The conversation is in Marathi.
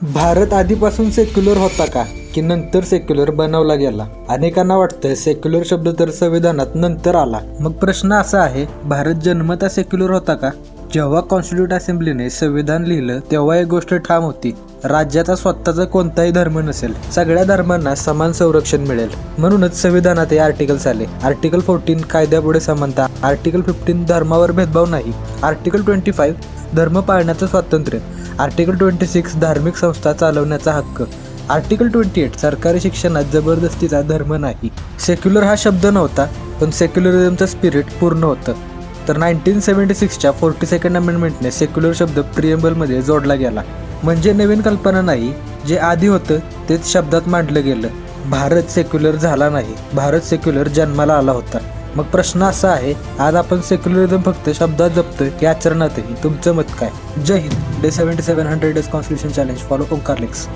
भारत आधीपासून सेक्युलर होता का की नंतर सेक्युलर बनवला गेला? अनेकांना वाटतं सेक्युलर शब्द तर संविधानात नंतर आला. मग प्रश्न असा आहे, भारत जन्मता सेक्युलर होता का? जेव्हा कॉन्स्टिट्यूट असेंब्लीने संविधान लिहिलं तेव्हा एक गोष्ट ठाम होती, राज्याचा स्वतःचा कोणताही धर्म नसेल, सगळ्या धर्मांना समान संरक्षण मिळेल. म्हणूनच संविधानात हे आर्टिकल्स आले. आर्टिकल 14 कायद्यापुढे समानता, आर्टिकल 15 धर्मावर भेदभाव नाही, आर्टिकल 25 धर्म पाळण्याचं स्वातंत्र्य, आर्टिकल 26 धार्मिक संस्था चालवण्याचा हक्क, आर्टिकल 28 सरकारी शिक्षणात जबरदस्तीचा धर्म नाही. सेक्युलर हा शब्द नव्हता, पण सेक्युलरिझमचं स्पिरिट पूर्ण होतं. तर 1976च्या 42nd अमेंडमेंटने सेक्युलर शब्द प्रिएम्बलमध्ये जोडला गेला. म्हणजे नवीन कल्पना नाही, जे आधी होतं तेच शब्दात मांडलं गेलं. भारत सेक्युलर झाला नाही, भारत सेक्युलर जन्माला आला होता. मग प्रश्न असा आहे, आज आपण सेक्युलरिझम फक्त शब्दात जपतोय की आचरणातही? तुमचं मत काय? जय हिंद. Day 77 100 days constitution challenge. Follow Omkar links.